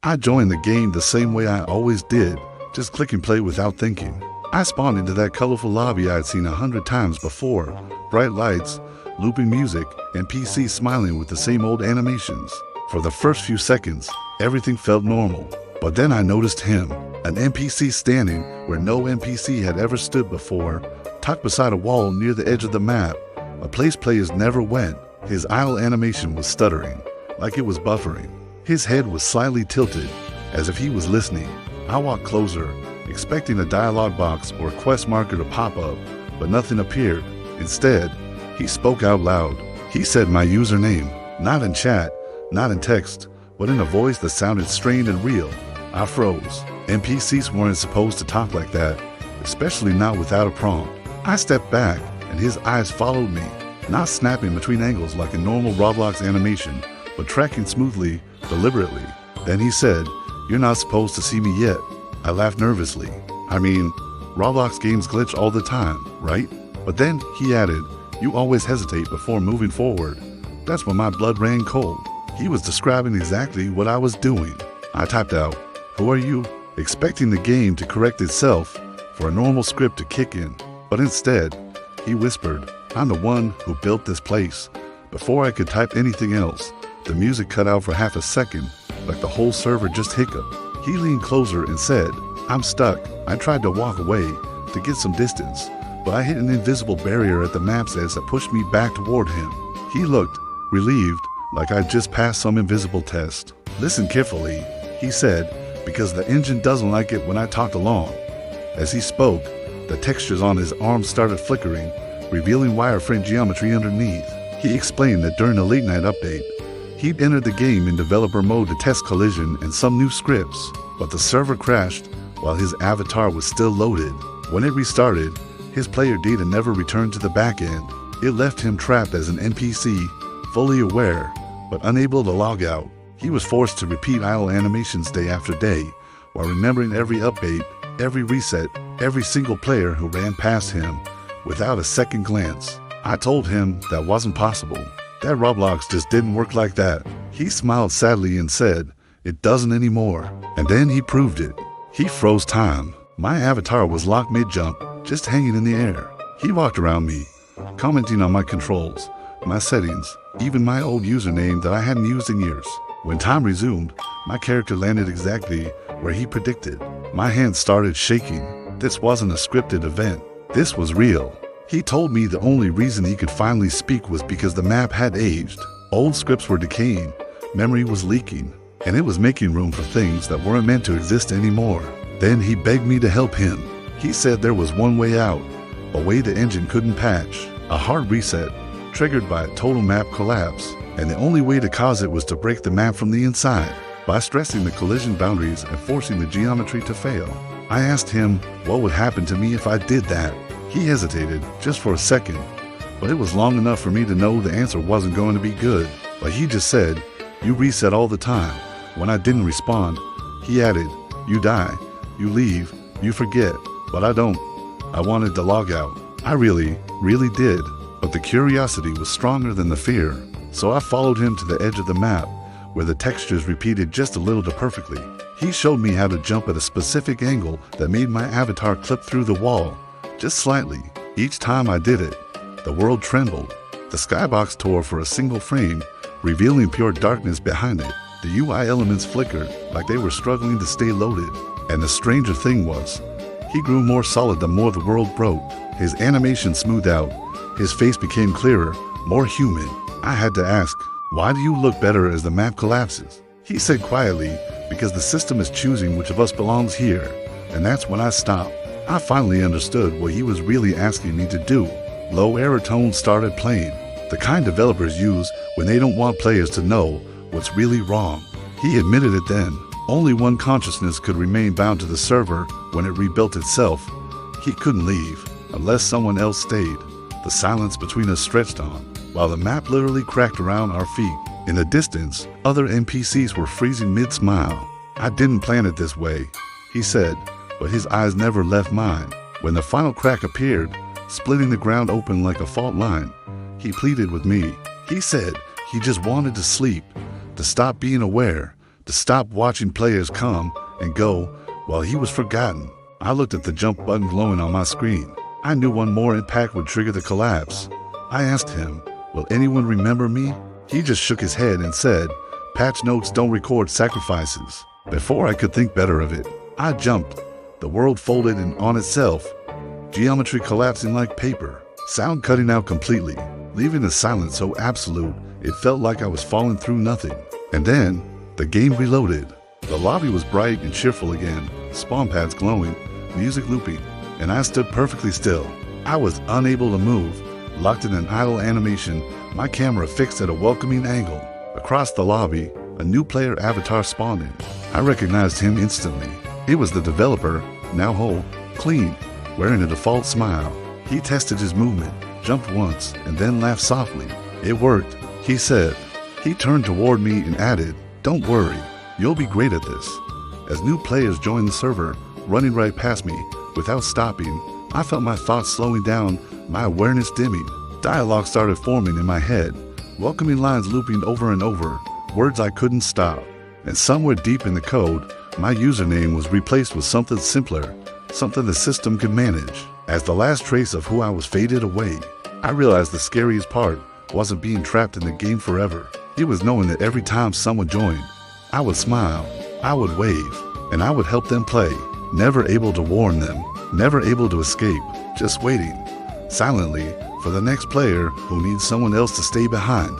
I joined the game the same way I always did, just click and play without thinking. I spawned into that colorful lobby I'd seen 100 times before. Bright lights, looping music, and NPCs smiling with the same old animations. For the first few seconds, everything felt normal. But then I noticed him, an NPC standing where no NPC had ever stood before, tucked beside a wall near the edge of the map, a place players never went. His idle animation was stuttering, like it was buffering. His head was slightly tilted, as if he was listening. I walked closer, expecting a dialogue box or a quest marker to pop up, but nothing appeared. Instead, he spoke out loud. He said my username, not in chat, not in text, but in a voice that sounded strained and real. I froze. NPCs weren't supposed to talk like that, especially not without a prompt. I stepped back, and his eyes followed me, not snapping between angles like a normal Roblox animation, but tracking smoothly, deliberately. Then he said, "You're not supposed to see me yet." I laughed nervously. I mean, Roblox games glitch all the time, right? But then he added, "You always hesitate before moving forward." That's when my blood ran cold. He was describing exactly what I was doing. I typed out, "Who are you?" expecting the game to correct itself for a normal script to kick in. But instead, he whispered, "I'm the one who built this place." Before I could type anything else, the music cut out for half a second, like the whole server just hiccuped. He leaned closer and said, "I'm stuck." I tried to walk away to get some distance, but I hit an invisible barrier at the map's edge that pushed me back toward him. He looked relieved, like I'd just passed some invisible test. "Listen carefully," he said, "because the engine doesn't like it when I talk along." As he spoke, the textures on his arms started flickering, revealing wireframe geometry underneath. He explained that during a late-night update, he'd entered the game in developer mode to test collision and some new scripts, but the server crashed while his avatar was still loaded. When it restarted, his player data never returned to the back end. It left him trapped as an NPC, fully aware, but unable to log out. He was forced to repeat idle animations day after day, while remembering every update, every reset, every single player who ran past him, without a second glance. I told him that wasn't possible, that Roblox just didn't work like that. He smiled sadly and said, "It doesn't anymore." And then he proved it. He froze time. My avatar was locked mid-jump, just hanging in the air. He walked around me, commenting on my controls, my settings, even my old username that I hadn't used in years. When time resumed, my character landed exactly where he predicted. My hands started shaking. This wasn't a scripted event. This was real. He told me the only reason he could finally speak was because the map had aged. Old scripts were decaying, memory was leaking, and it was making room for things that weren't meant to exist anymore. Then he begged me to help him. He said there was one way out, a way the engine couldn't patch, a hard reset, triggered by a total map collapse, and the only way to cause it was to break the map from the inside, by stressing the collision boundaries and forcing the geometry to fail. I asked him what would happen to me if I did that. He hesitated, just for a second, but it was long enough for me to know the answer wasn't going to be good. But he just said, "You reset all the time." When I didn't respond, he added, "You die, you leave, you forget, but I don't." I wanted to log out. I really did, but the curiosity was stronger than the fear. So I followed him to the edge of the map, where the textures repeated just a little too perfectly. He showed me how to jump at a specific angle that made my avatar clip through the wall, just slightly. Each time I did it, the world trembled. The skybox tore for a single frame, revealing pure darkness behind it. The UI elements flickered like they were struggling to stay loaded. And the stranger thing was, he grew more solid the more the world broke. His animation smoothed out, his face became clearer, more human. I had to ask, "Why do you look better as the map collapses?" He said quietly, "Because the system is choosing which of us belongs here." And that's when I stopped. I finally understood what he was really asking me to do. Low error tones started playing, the kind developers use when they don't want players to know what's really wrong. He admitted it then. Only one consciousness could remain bound to the server when it rebuilt itself. He couldn't leave, unless someone else stayed. The silence between us stretched on, while the map literally cracked around our feet. In the distance, other NPCs were freezing mid-smile. "I didn't plan it this way," he said, but his eyes never left mine. When the final crack appeared, splitting the ground open like a fault line, he pleaded with me. He said he just wanted to sleep, to stop being aware, to stop watching players come and go while he was forgotten. I looked at the jump button glowing on my screen. I knew one more impact would trigger the collapse. I asked him, "Will anyone remember me?" He just shook his head and said, "Patch notes don't record sacrifices." Before I could think better of it, I jumped. The world folded in on itself, geometry collapsing like paper, sound cutting out completely, leaving the silence so absolute it felt like I was falling through nothing. And then, the game reloaded. The lobby was bright and cheerful again, spawn pads glowing, music looping, and I stood perfectly still. I was unable to move, locked in an idle animation, my camera fixed at a welcoming angle. Across the lobby, a new player avatar spawned in. I recognized him instantly. It was the developer, now whole, clean, wearing a default smile. He tested his movement, jumped once, and then laughed softly. "It worked," he said. He turned toward me and added, "Don't worry, you'll be great at this." As new players joined the server, running right past me, without stopping, I felt my thoughts slowing down, my awareness dimming. Dialogue started forming in my head, welcoming lines looping over and over, words I couldn't stop. And somewhere deep in the code, my username was replaced with something simpler, something the system could manage. As the last trace of who I was faded away, I realized the scariest part wasn't being trapped in the game forever. It was knowing that every time someone joined, I would smile, I would wave, and I would help them play. Never able to warn them, never able to escape, just waiting, silently, for the next player who needs someone else to stay behind.